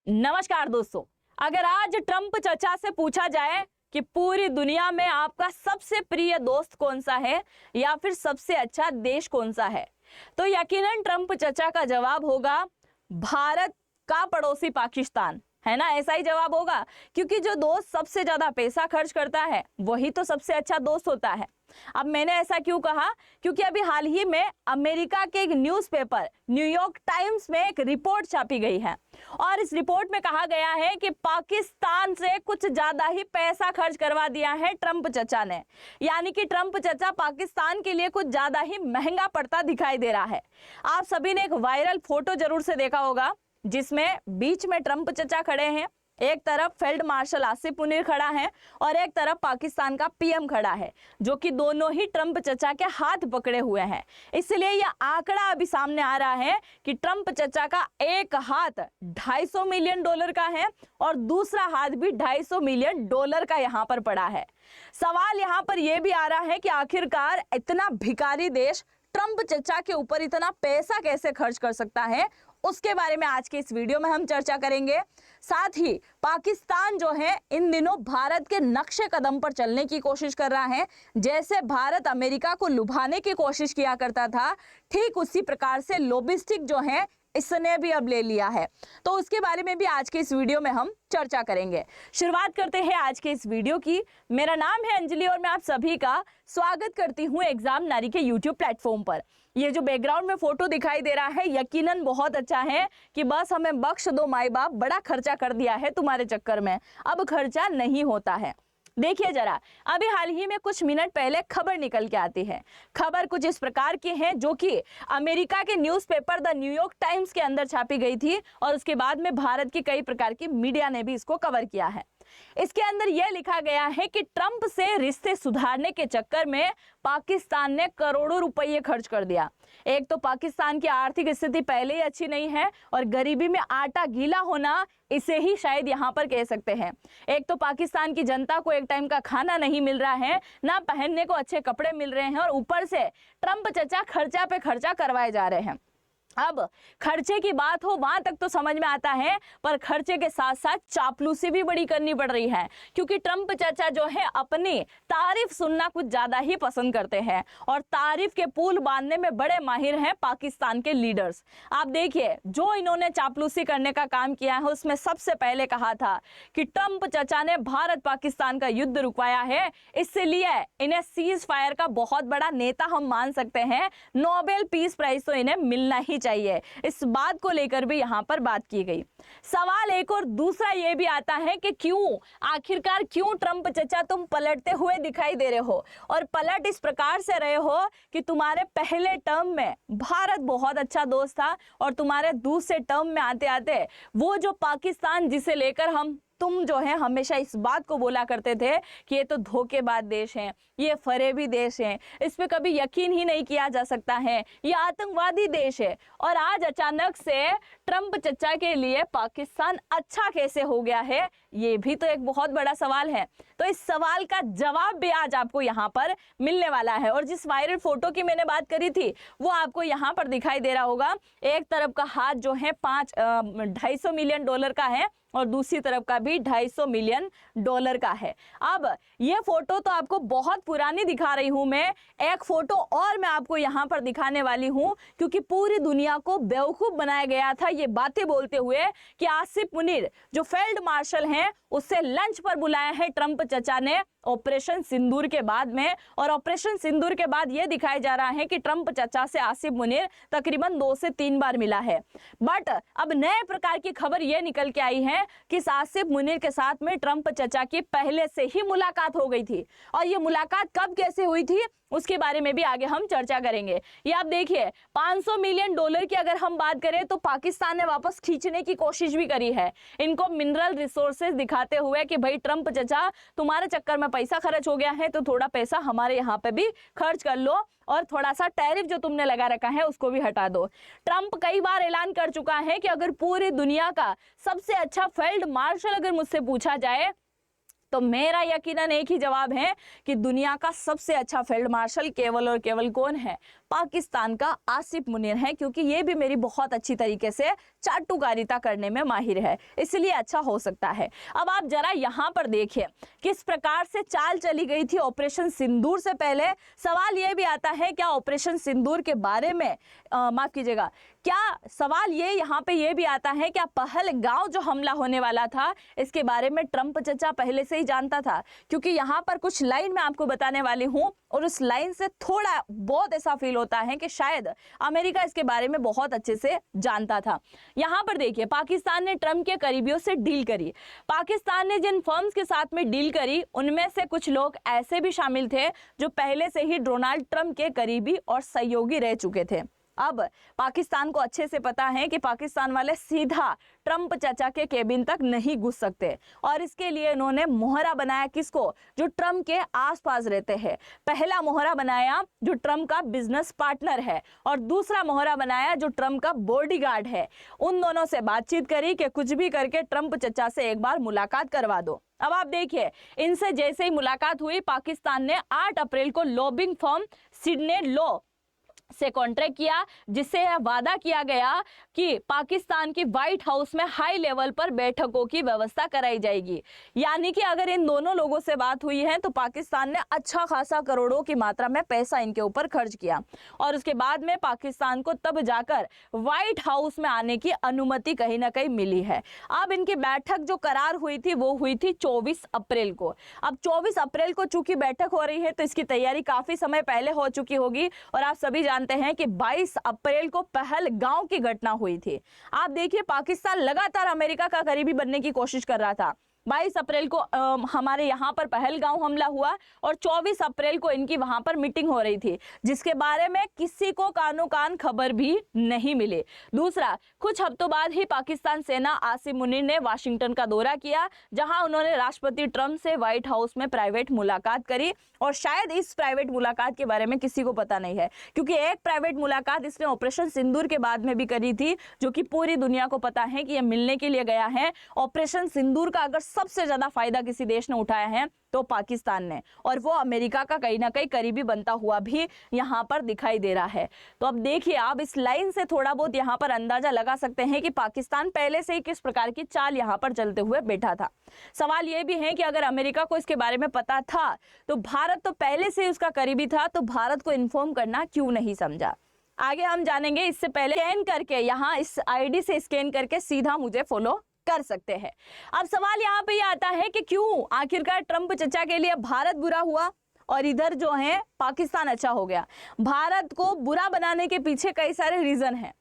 नमस्कार दोस्तों, अगर आज ट्रंप चचा से पूछा जाए कि पूरी दुनिया में आपका सबसे प्रिय दोस्त कौन सा है या फिर सबसे अच्छा देश कौन सा है, तो यकीनन ट्रंप चचा का जवाब होगा भारत का पड़ोसी पाकिस्तान, है ना। ऐसा ही जवाब होगा क्योंकि जो दोस्त सबसे ज्यादा पैसा खर्च करता है वही तो सबसे अच्छा दोस्त होता है। अब मैंने ऐसा क्यों कहा, क्योंकि अभी हाल ही में अमेरिका के एक न्यूज़पेपर न्यूयॉर्क टाइम्स में एक रिपोर्ट छापी गई है और इस रिपोर्ट में कहा गया है कि पाकिस्तान से कुछ ज्यादा ही पैसा खर्च करवा दिया है ट्रंप चचा ने, यानी कि ट्रंप चचा पाकिस्तान के लिए कुछ ज्यादा ही महंगा पड़ता दिखाई दे रहा है। आप सभी ने एक वायरल फोटो जरूर से देखा होगा जिसमें बीच में ट्रंप चचा खड़े हैं, एक तरफ फील्ड मार्शल आसिफ मुनीर खड़ा है और एक तरफ पाकिस्तान का पीएम खड़ा है, जो कि दोनों ही ट्रंप चचा के हाथ पकड़े हुए हैं। इसलिए यह आंकड़ा अभी सामने आ रहा है कि ट्रंप चचा का एक हाथ $250 मिलियन का है और दूसरा हाथ भी $250 मिलियन का यहां पर पड़ा है। सवाल यहां पर यह भी आ रहा है कि आखिरकार इतना भिखारी देश ट्रंप चचा के ऊपर इतना पैसा कैसे खर्च कर सकता है, उसके बारे में आज के इस वीडियो में हम चर्चा करेंगे। साथ ही पाकिस्तान जो है इन दिनों भारत के नक्शे कदम पर चलने की कोशिश कर रहा है। जैसे भारत अमेरिका को लुभाने की कोशिश किया करता था, ठीक उसी प्रकार से लोबिस्टिक जो है इसने भी अब ले लिया है। तो उसके बारे में भी आज के इस वीडियो में हम चर्चा करेंगे। शुरुआत करते हैं आज के इस वीडियो की। मेरा नाम है अंजलि और मैं आप सभी का स्वागत करती हूं एग्जाम नारी के यूट्यूब प्लेटफॉर्म पर। ये जो बैकग्राउंड में फोटो दिखाई दे रहा है यकीनन बहुत अच्छा है कि बस हमें बख्श दो माई बाप, बड़ा खर्चा कर दिया है तुम्हारे चक्कर में, अब खर्चा नहीं होता है। देखिए जरा, अभी हाल ही में कुछ मिनट पहले खबर निकल के आती है। खबर कुछ इस प्रकार की है जो कि अमेरिका के न्यूज़पेपर द न्यूयॉर्क टाइम्स के अंदर छापी गई थी और उसके बाद में भारत की कई प्रकार की मीडिया ने भी इसको कवर किया है। इसके अंदर यह लिखा गया है कि ट्रंप से रिश्ते सुधारने के चक्कर में पाकिस्तान ने करोड़ों रुपए खर्च कर दिया। एक तो पाकिस्तान की आर्थिक स्थिति पहले ही अच्छी नहीं है और गरीबी में आटा गीला होना, इसे ही शायद यहाँ पर कह सकते हैं। एक तो पाकिस्तान की जनता को एक टाइम का खाना नहीं मिल रहा है, ना पहनने को अच्छे कपड़े मिल रहे हैं और ऊपर से ट्रंप चचा खर्चा पे खर्चा करवाए जा रहे हैं। अब खर्चे की बात हो वहां तक तो समझ में आता है, पर खर्चे के साथ साथ चापलूसी भी बड़ी करनी पड़ रही है क्योंकि ट्रंप चाचा जो है अपनी तारीफ सुनना कुछ ज्यादा ही पसंद करते हैं और तारीफ के पुल बांधने में बड़े माहिर हैं पाकिस्तान के लीडर्स। आप देखिए, जो इन्होंने चापलूसी करने का काम किया है उसमें सबसे पहले कहा था कि ट्रंप चाचा ने भारत पाकिस्तान का युद्ध रुकवाया है, इसलिए इन्हें सीज फायर का बहुत बड़ा नेता हम मान सकते हैं, नोबेल पीस प्राइज तो इन्हें मिलना ही चाहिए। इस बात को लेकर भी यहां पर बात की गई। सवाल एक और दूसरा यह भी आता है कि आखिरकार क्यों ट्रंप चचा तुम पलटते हुए दिखाई दे रहे हो और पलट इस प्रकार से रहे हो कि तुम्हारे पहले टर्म में भारत बहुत अच्छा दोस्त था और तुम्हारे दूसरे टर्म में आते आते वो जो पाकिस्तान जिसे लेकर तुम जो है हमेशा इस बात को बोला करते थे कि ये तो धोखेबाज देश हैं, ये फरेबी देश हैं, इस पे कभी यकीन ही नहीं किया जा सकता है, ये आतंकवादी देश है, और आज अचानक से ट्रंप चचा के लिए पाकिस्तान अच्छा कैसे हो गया है, ये भी तो एक बहुत बड़ा सवाल है। तो इस सवाल का जवाब भी आज आपको यहाँ पर मिलने वाला है। और जिस वायरल फोटो की मैंने बात करी थी वो आपको यहाँ पर दिखाई दे रहा होगा। एक तरफ का हाथ जो है $250 मिलियन का है और दूसरी तरफ का भी $250 मिलियन का है। अब ये फोटो तो आपको बहुत पुरानी दिखा रही हूं मैं, एक फोटो और मैं आपको यहाँ पर दिखाने वाली हूं क्योंकि पूरी दुनिया को बेवकूफ बनाया गया था ये बातें बोलते हुए कि आसिफ मुनीर जो फील्ड मार्शल हैं उससे लंच पर बुलाया है ट्रंप चचा ने ऑपरेशन सिंदूर के बाद में, और ऑपरेशन सिंदूर के बाद यह दिखाया जा रहा है कि ट्रंप चचा से आसिफ मुनीर तकरीबन 2 से 3 बार मिला है। बट अब नए प्रकार की खबर यह निकल के आई है कि आसिफ मुनीर के साथ में ट्रंप चचा की पहले से ही मुलाकात हो गई थी और ये मुलाकात कब कैसे हुई थी उसके बारे में भी आगे हम चर्चा करेंगे। ये आप देखिए, $500 मिलियन की अगर हम बात करें तो पाकिस्तान ने वापस खींचने की कोशिश भी करी है इनको मिनरल रिसोर्सेज दिखाते हुए कि भाई ट्रंप चचा तुम्हारे चक्कर में पैसा खर्च हो गया है तो थोड़ा पैसा हमारे यहाँ पे भी खर्च कर लो और थोड़ा सा टैरिफ जो तुमने लगा रखा है उसको भी हटा दो। ट्रंप कई बार ऐलान कर चुका है कि अगर पूरी दुनिया का सबसे अच्छा फील्ड मार्शल अगर मुझसे पूछा जाए तो मेरा यकीनन एक ही जवाब है कि दुनिया का सबसे अच्छा फील्ड मार्शल केवल और केवल कौन है, पाकिस्तान का आसिफ मुनीर है, क्योंकि ये भी मेरी बहुत अच्छी तरीके से चाटुकारिता करने में माहिर है, इसलिए अच्छा हो सकता है। अब आप जरा यहाँ पर देखिए किस प्रकार से चाल चली गई थी ऑपरेशन सिंदूर से पहले। सवाल ये भी आता है क्या ऑपरेशन सिंदूर के बारे में माफ कीजिएगा, क्या सवाल ये यहाँ पे ये भी आता है क्या पहलगाम जो हमला होने वाला था इसके बारे में ट्रंप चचा पहले से ही जानता था? क्योंकि यहाँ पर कुछ लाइन मैं आपको बताने वाली हूँ और उस लाइन से थोड़ा बहुत ऐसा फील होता है कि शायद अमेरिका इसके बारे में बहुत अच्छे से जानता था। यहाँ पर देखिए पाकिस्तान ने ट्रंप के करीबियों से डील करी। पाकिस्तान ने जिन फर्म्स के साथ में डील करी उनमें से कुछ लोग ऐसे भी शामिल थे जो पहले से ही डोनाल्ड ट्रंप के करीबी और सहयोगी रह चुके थे। अब पाकिस्तान को अच्छे से पता है कि पाकिस्तान वाले सीधा ट्रंप चाचा के केबिन तक नहीं घुस सकते और इसके लिए इन्होंने मोहरा बनाया किसको? जो ट्रंप के आसपास रहते हैं। पहला मोहरा बनाया जो ट्रंप का बिजनेस पार्टनर है और दूसरा मोहरा बनाया जो ट्रंप का बॉडीगार्ड है। उन दोनों से बातचीत करी कि कुछ भी करके ट्रंप चाचा से एक बार मुलाकात करवा दो। अब आप देखिए इनसे जैसे ही मुलाकात हुई पाकिस्तान ने 8 अप्रैल को लॉबिंग फर्म सिडने लॉ से कॉन्ट्रैक्ट किया, जिससे यह वादा किया गया कि पाकिस्तान की व्हाइट हाउस में हाई लेवल पर बैठकों की व्यवस्था कराई जाएगी। यानी कि अगर इन दोनों लोगों से बात हुई है तो पाकिस्तान ने अच्छा खासा करोड़ों की मात्रा में पैसा इनके ऊपर खर्च किया और उसके बाद में पाकिस्तान को तब जाकर व्हाइट हाउस में आने की अनुमति कहीं ना कहीं मिली है। अब इनकी बैठक जो करार हुई थी वो हुई थी 24 अप्रैल को। अब 24 अप्रैल को चूंकि बैठक हो रही है तो इसकी तैयारी काफी समय पहले हो चुकी होगी और आप सभी जानते हैं कि 22 अप्रैल को पहलगाम की घटना हुई थी। आप देखिए पाकिस्तान लगातार अमेरिका का करीबी बनने की कोशिश कर रहा था। 22 अप्रैल को हमारे यहाँ पर पहलगाम हमला हुआ और 24 अप्रैल को इनकी वहां पर मीटिंग हो रही थी जिसके बारे में किसी को कानो कान खबर भी नहीं मिली। दूसरा, कुछ हफ्तों बाद ही पाकिस्तान सेना आसिफ मुनीर ने वाशिंगटन का दौरा किया जहां उन्होंने राष्ट्रपति ट्रंप से व्हाइट हाउस में प्राइवेट मुलाकात करी और शायद इस प्राइवेट मुलाकात के बारे में किसी को पता नहीं है क्योंकि एक प्राइवेट मुलाकात इसने ऑपरेशन सिंदूर के बाद में भी करी थी जो कि पूरी दुनिया को पता है कि यह मिलने के लिए गया है। ऑपरेशन सिंदूर का अगर सबसे ज्यादा फायदा किसी देश ने उठाया है तो पाकिस्तान ने और वो अमेरिका का कहीं ना कहीं करीबी बनता हुआ भी यहाँ पर दिखाई दे रहा है। तो अब देखिए आप इस लाइन से थोड़ा बहुत यहाँ पर अंदाजा लगा सकते हैं कि पाकिस्तान पहले से ही किस प्रकार की चाल यहाँ पर चलते हुए बैठा था। सवाल ये भी है कि अगर अमेरिका को इसके बारे में पता था तो भारत तो पहले से ही उसका करीबी था, तो भारत को इन्फॉर्म करना क्यों नहीं समझा? आगे हम जानेंगे। इससे पहले स्कैन करके यहाँ इस आईडी से स्कैन करके सीधा मुझे फॉलो कर सकते हैं। अब सवाल यहाँ पे ये आता है कि क्यों आखिरकार ट्रंप चचा के लिए भारत बुरा हुआ और इधर जो है पाकिस्तान अच्छा हो गया? भारत को बुरा बनाने के पीछे कई सारे रीजन हैं।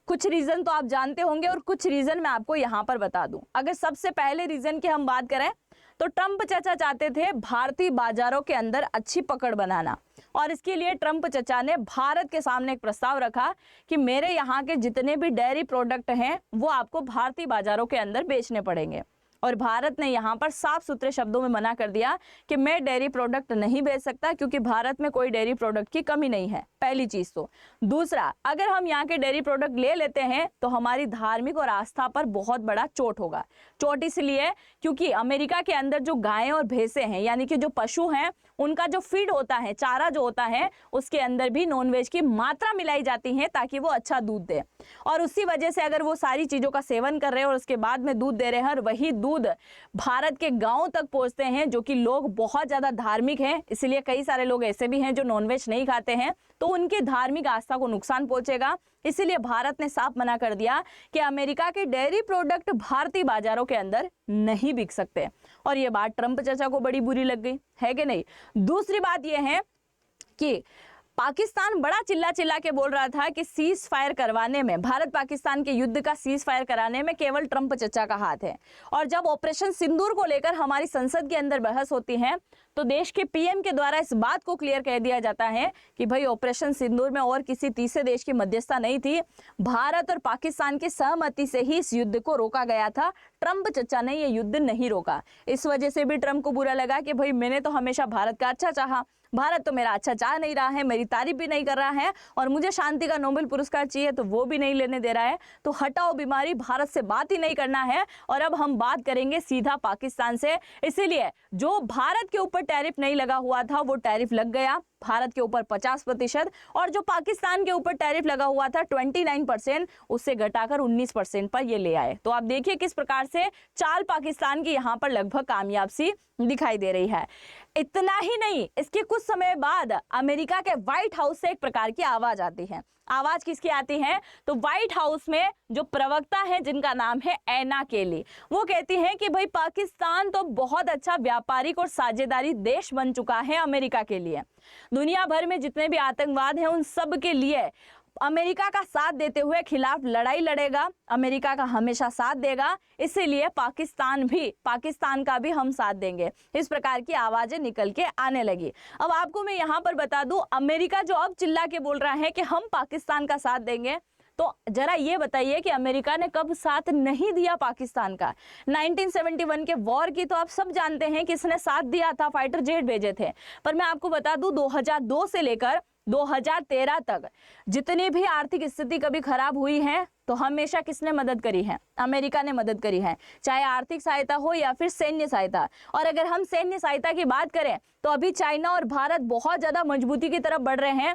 कुछ रीजन तो आप जानते होंगे और कुछ रीजन मैं आपको यहाँ पर बता दूं। अगर सबसे पहले रीजन की हम बात करें तो ट्रंप चचा चाहते थे भारतीय बाजारों के अंदर अच्छी पकड़ बनाना और इसके लिए ट्रंप चचा ने भारत के सामने एक प्रस्ताव रखा कि मेरे यहाँ के जितने भी डेयरी प्रोडक्ट हैं वो आपको भारतीय बाजारों के अंदर बेचने पड़ेंगे। और भारत ने यहाँ पर साफ सुथरे शब्दों में मना कर दिया कि मैं डेयरी प्रोडक्ट नहीं बेच सकता क्योंकि भारत में कोई डेयरी प्रोडक्ट की कमी नहीं है, पहली चीज तो। दूसरा, अगर हम यहाँ के डेयरी प्रोडक्ट ले लेते हैं तो हमारी धार्मिक और आस्था पर बहुत बड़ा चोट होगा। चोट इसलिए क्योंकि अमेरिका के अंदर जो गायें और भैंसें हैं यानी कि जो पशु हैं उनका जो फीड होता है, चारा जो होता है, उसके अंदर भी नॉनवेज की मात्रा मिलाई जाती है ताकि वो अच्छा दूध दे। और उसी वजह से अगर वो सारी चीजों का सेवन कर रहे हैं और उसके बाद में दूध दे रहे हैं और वही दूध भारत के गांव तक पहुंचते हैं जो कि लोग बहुत ज्यादा धार्मिक हैं, इसलिए कई सारे लोग ऐसे भी हैं जो नॉनवेज नहीं खाते हैं, तो उनकी धार्मिक आस्था को नुकसान पहुंचेगा। इसीलिए भारत ने साफ मना कर दिया कि अमेरिका के डेयरी प्रोडक्ट भारतीय बाजारों के अंदर नहीं बिक सकते। और ये बात ट्रंप चाचा को बड़ी बुरी लग गई, है कि नहीं? दूसरी बात यह है कि पाकिस्तान बड़ा चिल्ला चिल्ला के बोल रहा था कि सीज फायर करवाने में, भारत पाकिस्तान के युद्ध का सीज फायर कराने में केवल ट्रंप चचा का हाथ है। और जब ऑपरेशन सिंदूर को लेकर हमारी संसद के अंदर बहस होती है तो देश के पीएम के द्वारा इस बात को क्लियर कह दिया जाता है कि भाई ऑपरेशन सिंदूर में और किसी तीसरे देश की मध्यस्थता नहीं थी, भारत और पाकिस्तान की सहमति से ही इस युद्ध को रोका गया था। ट्रंप चचा ने ये युद्ध नहीं रोका। इस वजह से भी ट्रंप को बुरा लगा कि भाई मैंने तो हमेशा भारत का अच्छा चाहा, भारत तो मेरा अच्छा चाह नहीं रहा है, मेरी तारीफ भी नहीं कर रहा है और मुझे शांति का नोबेल पुरस्कार चाहिए तो वो भी नहीं लेने दे रहा है। तो हटाओ बीमारी, भारत से बात ही नहीं करना है और अब हम बात करेंगे सीधा पाकिस्तान से। इसीलिए जो भारत के ऊपर टैरिफ नहीं लगा हुआ था वो टैरिफ लग गया भारत के ऊपर 50%, और जो पाकिस्तान के ऊपर टैरिफ लगा हुआ था 29%, उससे घटाकर 19% पर ये ले आए। तो आप देखिए किस प्रकार से चाल पाकिस्तान की यहाँ पर लगभग कामयाब सी दिखाई दे रही है। इतना ही नहीं, इसके कुछ समय बाद अमेरिका के व्हाइट हाउस से एक प्रकार की आवाज आती है। आवाज किसकी आती है? तो व्हाइट हाउस में जो प्रवक्ता है जिनका नाम है एना केली, वो कहती हैं कि भाई पाकिस्तान तो बहुत अच्छा व्यापारिक और साझेदारी देश बन चुका है अमेरिका के लिए। दुनिया भर में जितने भी आतंकवाद हैं उन सब के लिए अमेरिका का साथ देते हुए खिलाफ लड़ाई लड़ेगा, अमेरिका का हमेशा साथ देगा, इसीलिए पाकिस्तान का भी हम साथ देंगे। इस प्रकार की आवाजें निकल के आने लगी। अब आपको मैं यहाँ पर बता दूं, अमेरिका जो अब चिल्ला के बोल रहा है कि हम पाकिस्तान का साथ देंगे, तो जरा ये बताइए कि अमेरिका ने कब साथ नहीं दिया पाकिस्तान का? 1971 के वॉर की तो आप सब जानते हैं कि इसने साथ दिया था, फाइटर जेट भेजे थे। पर मैं आपको बता दूं 2002 से लेकर 2013 तक जितनी भी आर्थिक स्थिति कभी खराब हुई है तो हमेशा किसने मदद करी है? अमेरिका ने मदद करी है, चाहे आर्थिक सहायता हो या फिर सैन्य सहायता। और अगर हम सैन्य सहायता की बात करें तो अभी चाइना और भारत बहुत ज्यादा मजबूती की तरफ बढ़ रहे हैं,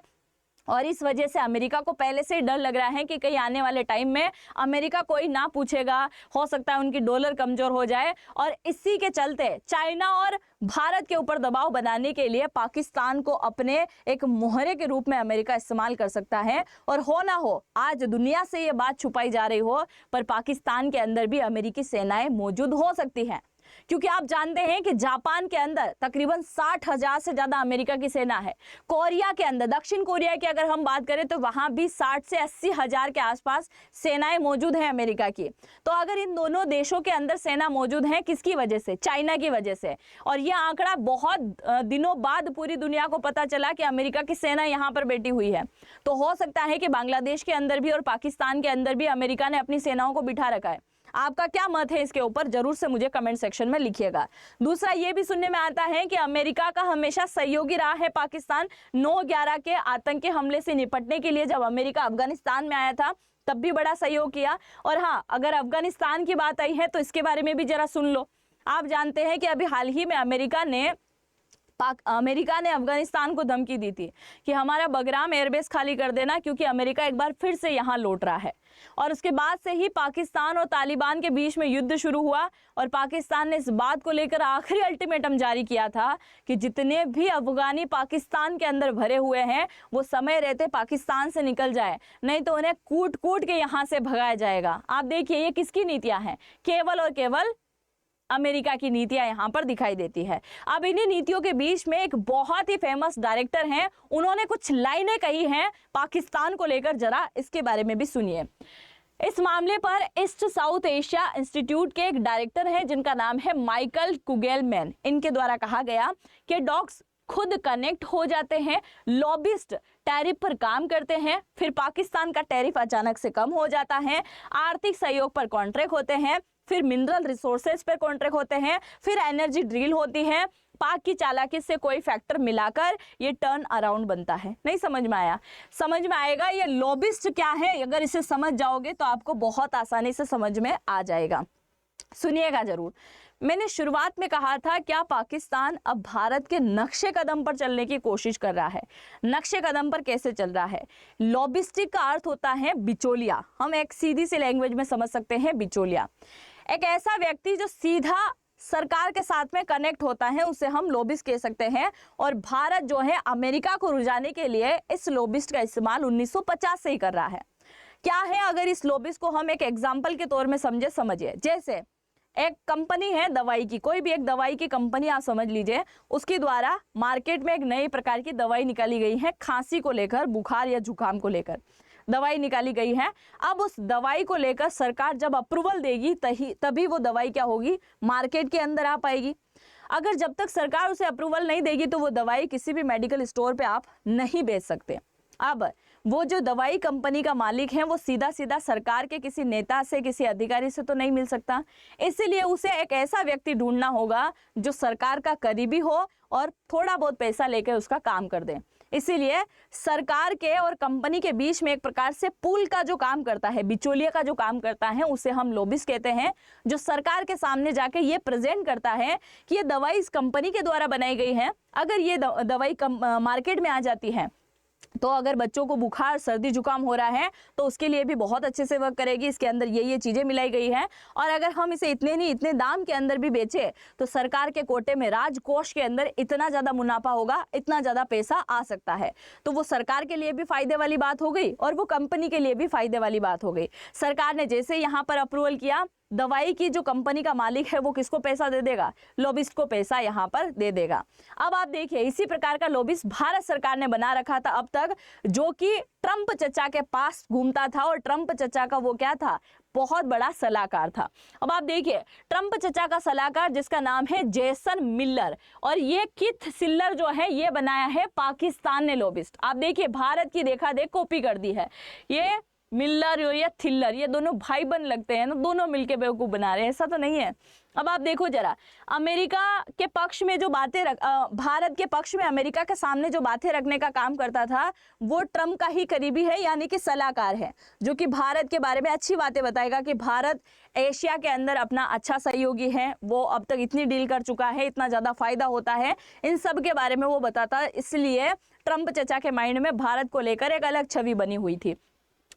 और इस वजह से अमेरिका को पहले से ही डर लग रहा है कि कहीं आने वाले टाइम में अमेरिका कोई ना पूछेगा, हो सकता है उनकी डॉलर कमजोर हो जाए। और इसी के चलते चाइना और भारत के ऊपर दबाव बनाने के लिए पाकिस्तान को अपने एक मोहरे के रूप में अमेरिका इस्तेमाल कर सकता है। और हो ना हो, आज दुनिया से ये बात छुपाई जा रही हो, पर पाकिस्तान के अंदर भी अमेरिकी सेनाएं मौजूद हो सकती हैं। क्योंकि आप जानते हैं कि जापान के अंदर तकरीबन 60,000 से ज्यादा अमेरिका की सेना है। कोरिया के अंदर, दक्षिण कोरिया की अगर हम बात करें तो वहां भी 60 से 80 हजार के आसपास सेनाएं मौजूद हैं अमेरिका की। तो अगर इन दोनों देशों के अंदर सेना मौजूद है, किसकी वजह से? चाइना की वजह से। और यह आंकड़ा बहुत दिनों बाद पूरी दुनिया को पता चला कि अमेरिका की सेना यहाँ पर बैठी हुई है। तो हो सकता है कि बांग्लादेश के अंदर भी और पाकिस्तान के अंदर भी अमेरिका ने अपनी सेनाओं को बिठा रखा है। आपका क्या मत है इसके ऊपर? जरूर से मुझे कमेंट सेक्शन में लिखिएगा। दूसरा ये भी सुनने में आता है कि अमेरिका का हमेशा सहयोगी रहा है पाकिस्तान। 9/11 के आतंकी हमले से निपटने के लिए जब अमेरिका अफगानिस्तान में आया था तब भी बड़ा सहयोग किया। और हाँ, अगर अफगानिस्तान की बात आई है तो इसके बारे में भी जरा सुन लो। आप जानते हैं कि अभी हाल ही में अमेरिका ने अफगानिस्तान को धमकी दी थी कि हमारा बगराम एयरबेस खाली कर देना, क्योंकि अमेरिका एक बार फिर से यहाँ लौट रहा है। और उसके बाद से ही पाकिस्तान और तालिबान के बीच में युद्ध शुरू हुआ, और पाकिस्तान ने इस बात को लेकर आखिरी अल्टीमेटम जारी किया था कि जितने भी अफगानी पाकिस्तान के अंदर भरे हुए हैं वो समय रहते पाकिस्तान से निकल जाए, नहीं तो उन्हें कूट कूट के यहाँ से भगाया जाएगा। आप देखिए ये किसकी नीतियां हैं? केवल और केवल अमेरिका की नीतियां यहां पर दिखाई देती है। अब इन्हीं नीतियों के बीच में एक बहुत ही फेमस डायरेक्टर हैं, उन्होंने कुछ लाइनें कही हैं पाकिस्तान को लेकर, जरा इसके बारे में भी सुनिए। इस मामले पर ईस्ट साउथ एशिया इंस्टीट्यूट के एक डायरेक्टर हैं जिनका नाम है माइकल कुगेलमैन। इनके द्वारा कहा गया कि डॉक्स खुद कनेक्ट हो जाते हैं, लॉबिस्ट टैरिफ पर काम करते हैं, फिर पाकिस्तान का टैरिफ अचानक से कम हो जाता है, आर्थिक सहयोग पर कॉन्ट्रैक्ट होते हैं, फिर मिनरल रिसोर्सेज पर कॉन्ट्रैक्ट होते हैं, फिर एनर्जी ड्रिल होती है। पाक की चालाकी से कोई फैक्टर मिलाकर ये टर्न अराउंड बनता है। नहीं समझ में आया? समझ में आएगा। ये लॉबिस्ट क्या है, अगर इसे समझ जाओगे तो आपको बहुत आसानी से समझ में आ जाएगा। सुनिएगा जरूर। मैंने शुरुआत में कहा था क्या पाकिस्तान अब भारत के नक्शे कदम पर चलने की कोशिश कर रहा है। नक्शे कदम पर कैसे चल रहा है? लॉबिस्टिक का अर्थ होता है बिचौलिया। हम एक सीधी सी लैंग्वेज में समझ सकते हैं बिचौलिया। एक ऐसा व्यक्ति जो सीधा सरकार के साथ में कनेक्ट होता है उसे हम लॉबिस्ट कह सकते हैं। और भारत जो है अमेरिका को रुझाने के लिए इस लॉबिस्ट का इस्तेमाल 1950 से ही कर रहा है। क्या है, अगर इस लॉबिस्ट को हम एक एग्जाम्पल के तौर में समझिए। जैसे एक कंपनी है दवाई की, कोई भी एक दवाई की कंपनी आप समझ लीजिए, उसके द्वारा मार्केट में एक नई प्रकार की दवाई निकाली गई है, खांसी को लेकर, बुखार या जुकाम को लेकर दवाई निकाली गई है। अब उस दवाई को लेकर सरकार जब अप्रूवल देगी तभी वो दवाई क्या होगी, मार्केट के अंदर आ पाएगी। अगर जब तक सरकार उसे अप्रूवल नहीं देगी तो वो दवाई किसी भी मेडिकल स्टोर पे आप नहीं बेच सकते। अब वो जो दवाई कंपनी का मालिक है वो सीधा सीधा सरकार के किसी नेता से, किसी अधिकारी से तो नहीं मिल सकता, इसीलिए उसे एक ऐसा व्यक्ति ढूंढना होगा जो सरकार का करीबी हो और थोड़ा बहुत पैसा लेकर उसका काम कर दे। इसीलिए सरकार के और कंपनी के बीच में एक प्रकार से पुल का जो काम करता है, बिचौलिया का जो काम करता है, उसे हम लॉबिस्ट कहते हैं, जो सरकार के सामने जाके ये प्रेजेंट करता है कि ये दवाई इस कंपनी के द्वारा बनाई गई है। अगर ये दवाई मार्केट में आ जाती है तो अगर बच्चों को बुखार सर्दी जुकाम हो रहा है तो उसके लिए भी बहुत अच्छे से वर्क करेगी, इसके अंदर ये चीज़ें मिलाई गई है। और अगर हम इसे इतने नहीं इतने दाम के अंदर भी बेचे तो सरकार के कोटे में, राजकोष के अंदर इतना ज़्यादा मुनाफा होगा, इतना ज़्यादा पैसा आ सकता है। तो वो सरकार के लिए भी फायदे वाली बात हो गई और वो कंपनी के लिए भी फायदे वाली बात हो गई। सरकार ने जैसे यहाँ पर अप्रूवल किया, दवाई की जो कंपनी का मालिक है वो किसको पैसा दे देगा? लॉबिस्ट को पैसा यहाँ पर दे देगा। अब आप देखिए, इसी प्रकार का लॉबिस्ट भारत सरकार ने बना रखा था अब तक, जो कि ट्रंप चचा के पास घूमता था और ट्रंप चचा का वो क्या था? बहुत बड़ा सलाहकार था। अब आप देखिए, ट्रंप चचा का सलाहकार जिसका नाम है जेसन मिलर, और ये किथ सिल्लर जो है ये बनाया है पाकिस्तान ने लॉबिस्ट। आप देखिए, भारत की देखा देख कॉपी कर दी है। ये मिलर या थिल्लर, ये दोनों भाई बन लगते हैं ना, दोनों मिलके बेवकूफ बना रहे हैं, ऐसा तो नहीं है। अब आप देखो जरा, अमेरिका के पक्ष में जो बातें भारत के पक्ष में अमेरिका के सामने जो बातें रखने का काम करता था वो ट्रंप का ही करीबी है, यानी कि सलाहकार है, जो कि भारत के बारे में अच्छी बातें बताएगा कि भारत एशिया के अंदर अपना अच्छा सहयोगी है, वो अब तक इतनी डील कर चुका है, इतना ज़्यादा फायदा होता है, इन सब के बारे में वो बताता। इसलिए ट्रंप चचा के माइंड में भारत को लेकर एक अलग छवि बनी हुई थी।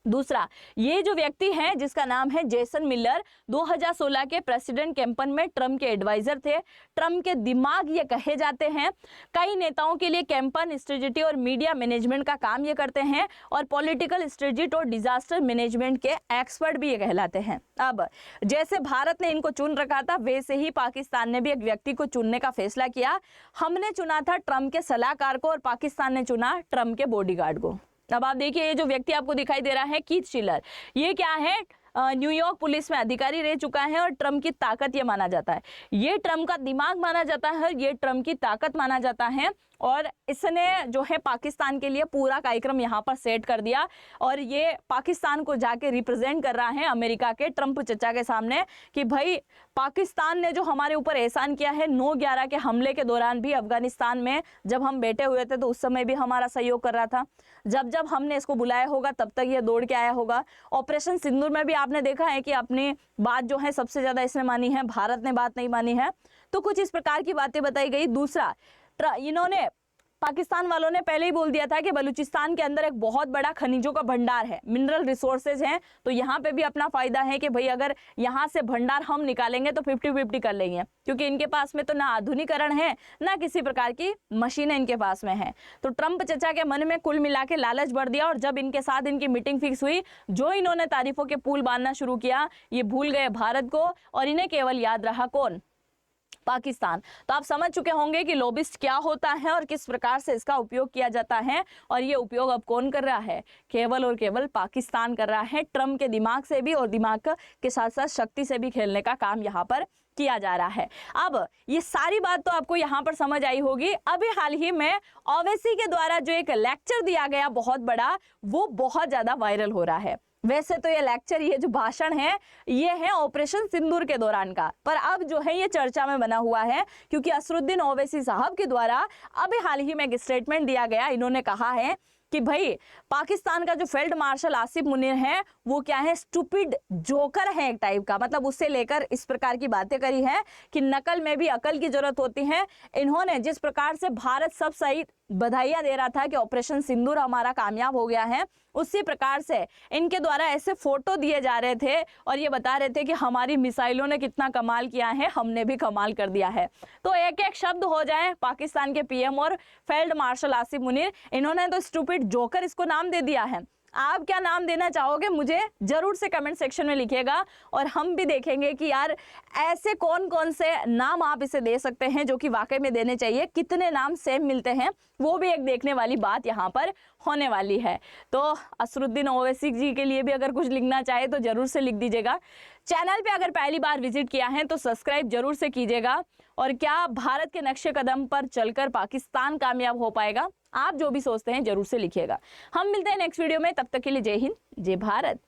दूसरा, ये जो व्यक्ति हैं जिसका नाम है जेसन मिलर, 2016 के प्रेसिडेंट कैंपेन में ट्रंप के एडवाइजर थे। ट्रंप के दिमाग ये कहे जाते हैं। कई नेताओं के लिए कैंपेन स्ट्रेटेजी और मीडिया मैनेजमेंट का काम ये करते हैं और पॉलिटिकल स्ट्रेटेजी और डिजास्टर मैनेजमेंट के एक्सपर्ट भी ये कहलाते हैं। अब जैसे भारत ने इनको चुन रखा था, वैसे ही पाकिस्तान ने भी एक व्यक्ति को चुनने का फैसला किया। हमने चुना था ट्रंप के सलाहकार को और पाकिस्तान ने चुना ट्रंप के बॉडीगार्ड को। अब आप देखिए, ये जो व्यक्ति आपको दिखाई दे रहा है कीथ सिल्लर, ये क्या है? न्यूयॉर्क पुलिस में अधिकारी रह चुका है और ट्रंप की ताकत ये माना जाता है। ये ट्रंप का दिमाग माना जाता है, ये ट्रंप की ताकत माना जाता है। और इसने जो है पाकिस्तान के लिए पूरा कार्यक्रम यहाँ पर सेट कर दिया और ये पाकिस्तान को जाके रिप्रेजेंट कर रहा है अमेरिका के ट्रंप चचा के सामने कि भाई पाकिस्तान ने जो हमारे ऊपर एहसान किया है 9/11 के हमले के दौरान भी, अफगानिस्तान में जब हम बैठे हुए थे तो उस समय भी हमारा सहयोग कर रहा था। जब जब हमने इसको बुलाया होगा तब तक ये दौड़ के आया होगा। ऑपरेशन सिंदूर में भी आपने देखा है कि अपनी बात जो है सबसे ज्यादा इसने मानी है, भारत ने बात नहीं मानी है। तो कुछ इस प्रकार की बातें बताई गई। दूसरा, इन्होंने पाकिस्तान वालों ने पहले ही बोल दिया था कि बलूचिस्तान के अंदर एक बहुत बड़ा खनिजों का भंडार है, मिनरल रिसोर्सेज हैं, तो यहाँ पे भी अपना फायदा है कि भाई अगर यहाँ से भंडार हम निकालेंगे तो 50-50 कर लेंगे, क्योंकि इनके पास में तो ना आधुनिकरण है ना किसी प्रकार की मशीनें इनके पास में है। तो ट्रंप चचा के मन में कुल मिला के लालच बढ़ दिया और जब इनके साथ इनकी मीटिंग फिक्स हुई, जो इन्होंने तारीफों के पुल बांधना शुरू किया, ये भूल गए भारत को और इन्हें केवल याद रहा कौन? पाकिस्तान। तो आप समझ चुके होंगे कि लॉबिस्ट क्या होता है और किस प्रकार से इसका उपयोग किया जाता है। और ये उपयोग अब कौन कर रहा है? केवल और केवल पाकिस्तान कर रहा है। ट्रंप के दिमाग से भी और दिमाग के साथ साथ शक्ति से भी खेलने का काम यहाँ पर किया जा रहा है। अब ये सारी बात तो आपको यहाँ पर समझ आई होगी। अभी हाल ही में ओवैसी के द्वारा जो एक लेक्चर दिया गया बहुत बड़ा, वो बहुत ज्यादा वायरल हो रहा है। वैसे तो ये लेक्चर, ये जो भाषण है, ये है ऑपरेशन सिंदूर के दौरान का, पर अब जो है ये चर्चा में बना हुआ है क्योंकि असरुद्दीन ओवैसी साहब के द्वारा अभी हाल ही में एक स्टेटमेंट दिया गया। इन्होंने कहा है कि भाई पाकिस्तान का जो फील्ड मार्शल आसिफ मुनीर है वो क्या है? स्टूपिड जोकर है एक टाइप का, मतलब उससे लेकर इस प्रकार की बातें करी है कि नकल में भी अकल की जरूरत होती है। इन्होंने जिस प्रकार से भारत सब सही बधाइयां दे रहा था कि ऑपरेशन सिंदूर हमारा कामयाब हो गया है, उसी प्रकार से इनके द्वारा ऐसे फोटो दिए जा रहे थे और ये बता रहे थे कि हमारी मिसाइलों ने कितना कमाल किया है, हमने भी कमाल कर दिया है। तो एक एक शब्द हो जाए पाकिस्तान के पीएम और फील्ड मार्शल आसिफ मुनीर, इन्होंने तो स्टूपिड जोकर इसको नाम दे दिया है। आप क्या नाम देना चाहोगे मुझे जरूर से कमेंट सेक्शन में लिखिएगा और हम भी देखेंगे कि यार ऐसे कौन कौन से नाम आप इसे दे सकते हैं जो कि वाकई में देने चाहिए। कितने नाम सेम मिलते हैं वो भी एक देखने वाली बात यहाँ पर होने वाली है। तो असरुद्दीन ओवैसी जी के लिए भी अगर कुछ लिखना चाहे तो जरूर से लिख दीजिएगा। चैनल पे अगर पहली बार विजिट किया है तो सब्सक्राइब जरूर से कीजिएगा। और क्या भारत के नक्शे कदम पर चलकर पाकिस्तान कामयाब हो पाएगा? आप जो भी सोचते हैं जरूर से लिखिएगा। हम मिलते हैं नेक्स्ट वीडियो में, तब तक के लिए जय हिंद, जय भारत।